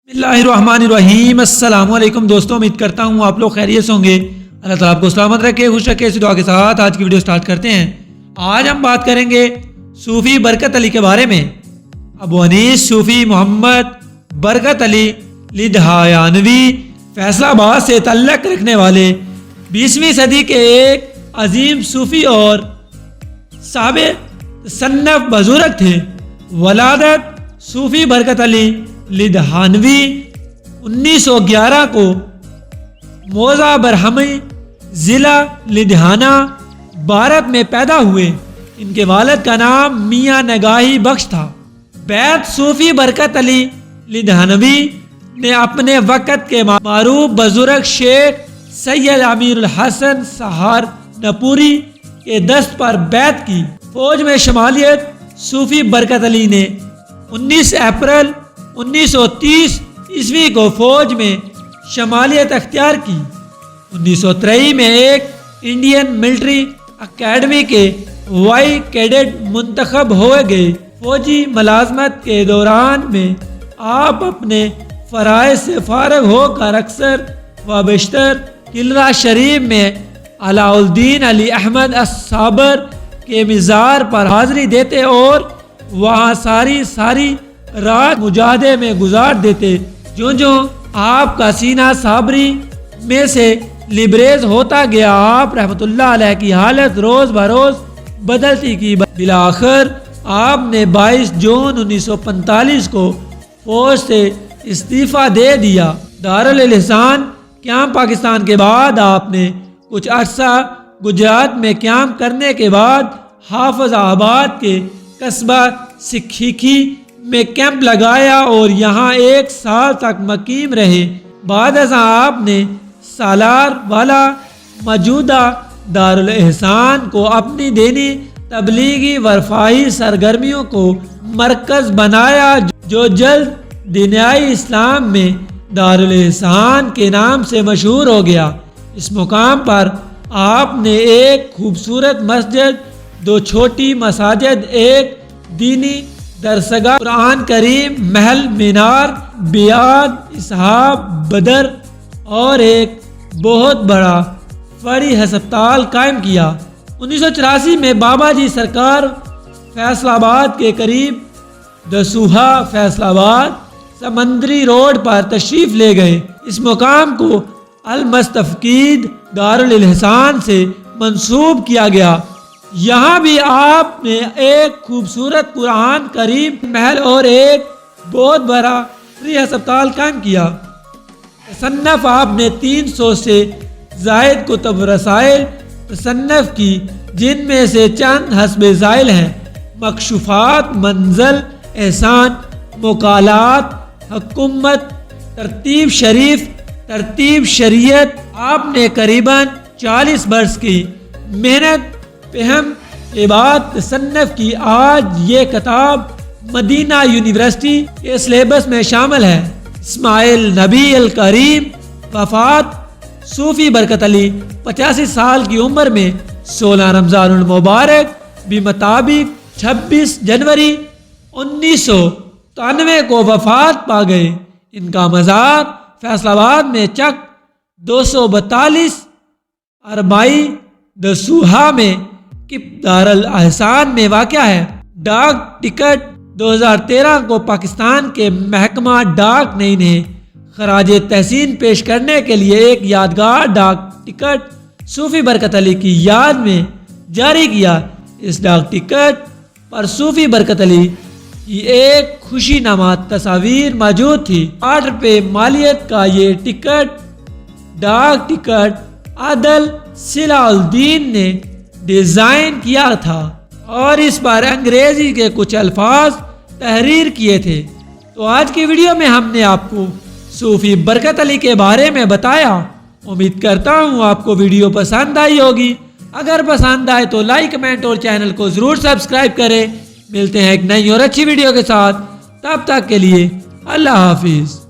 बिस्मिल्लाहिर्रहमानिर्रहीम। अस्सलाम वालेकुम दोस्तों, उम्मीद करता हूँ आप लोग खैरियत से होंगे। अल्लाह ताला आपको सलामत रखे, खुश रखे। इसी दुआ के साथ आज की वीडियो स्टार्ट करते हैं। आज हम बात करेंगे सूफ़ी बरकत अली के बारे में। अबू अनीस सूफ़ी मोहम्मद बरकत अली लिधायानवी फैसलाबाद से तल्लक रखने वाले 20वीं सदी के एक अजीम सूफ़ी और साबिर तसन्नुफ़ बुज़ुर्ग थे। वलादत सूफ़ी बरकत अली लिधानवी 1911 को मोज़ा बरहमी ज़िला लिधाना भारत में पैदा हुए। इनके वालिद का नाम मियाँ नगाही बख्श था। बैत सूफ़ी बरकत अली लिधानवी ने अपने वक़्त के मारूफ बुज़ुर्ग शेख सैयद अमीरुल हसन सहारनपुरी के दस्त पर बैत की। फौज में शमालियत सूफ़ी बरकत अली ने 19 अप्रैल 1930 ईस्वी को फौज में शमालियत अख्तियार की। 1903 में एक इंडियन मिलिट्री अकेडमी के वाई कैडेट मुंतखब हो गए। फौजी मुलाजमत के दौरान में आप अपने फ़राइज़ से फारग होकर अक्सर व बेशतर किला शरीफ में अलाउद्दीन अली अहमद अस्साबर के मज़ार पर हाज़िरी देते और वहाँ सारी रात मुजाहदे में गुजार देते। जो आपका सीना साबरी में से लिबरेज होता गया, आप रहमतुल्लाह अलैह की हालत रोज़ बरोज़ बदलती की। बिलाखिर आपने 22 जून 1945 को फौज से इस्तीफ़ा दे दिया। दारुल एहसान क़याम पाकिस्तान के बाद आपने कुछ अरसा गुजरात में क़याम करने के बाद हाफिज़ाबाद के कस्बा सिक्खी में कैंप लगाया और यहाँ 1 साल तक मकीम रहे। बाद आपने सालार वाला मौजूदा दारुल एहसान को अपनी दीनी तबलीगी वरफ़ाही सरगर्मियों को मरकज़ बनाया, जो जल्द दीनाई इस्लाम में दारुल एहसान के नाम से मशहूर हो गया। इस मुकाम पर आपने एक खूबसूरत मस्जिद, 2 छोटी मसाजिद, एक दीनी दरसगाह, कुरान करीम महल, मीनार, बियाद, इसहाब, बदर और एक बहुत बड़ा फरी हस्पताल कायम किया। 1984 में बाबा जी सरकार फैसलाबाद के करीब दसूहा फैसलाबाद समंदरी रोड पर तशरीफ़ ले गए। इस मुकाम को अल-मुस्तफ़कीद दारुल एहसान से मंसूब किया गया। यहाँ भी आपने एक खूबसूरत कुरान करीम महल और एक बहुत बड़ा फ्री अस्पताल कायम किया। तसन्नुफ़ आपने 300 से ज़ायद कुतुब रसाइल तसन्नुफ़ की, जिनमें से चंद हस्बे ज़ाइल हैं: मकशूफ़ात, मंज़ल, एहसान, मुकालात, हुकूमत, तरतीब शरीफ, तरतीब शरीयत। आपने करीबन 40 बरस की मेहनत पेहम के बाद तसन्नुफ़ की। आज ये किताब मदीना यूनिवर्सिटी के सिलेबस में शामिल है। इस्माइल नबी अल करीम वफ़ात सूफ़ी बरकत अली 85 साल की उम्र में 16 रमज़ानुल मुबारक भी मुताबिक 26 जनवरी 1993 को वफ़ात पा गए। इनका मज़ार फैसलाबाद में चक 242 अरबाई दसूहा में दारुल एहसान में वाक़या है। डाक टिकट 2013 को पाकिस्तान के महकमा डाक ने इन्हें खराज तहसीन पेश करने के लिए एक यादगार डाक टिकट सूफ़ी बरकत अली की याद में जारी किया। इस डाक टिकट पर सूफ़ी बरकत अली की एक खुशीनुमा तस्वीर मौजूद थी। 8 रुपये मालियत का ये टिकट डाक टिकट आदल सिलाउद्दीन ने डिज़ाइन किया था और इस पर अंग्रेज़ी के कुछ अल्फाज तहरीर किए थे। तो आज की वीडियो में हमने आपको सूफ़ी बरकत अली के बारे में बताया। उम्मीद करता हूँ आपको वीडियो पसंद आई होगी। अगर पसंद आए तो लाइक, कमेंट और चैनल को ज़रूर सब्सक्राइब करें। मिलते हैं एक नई और अच्छी वीडियो के साथ। तब तक के लिए अल्लाह हाफिज़।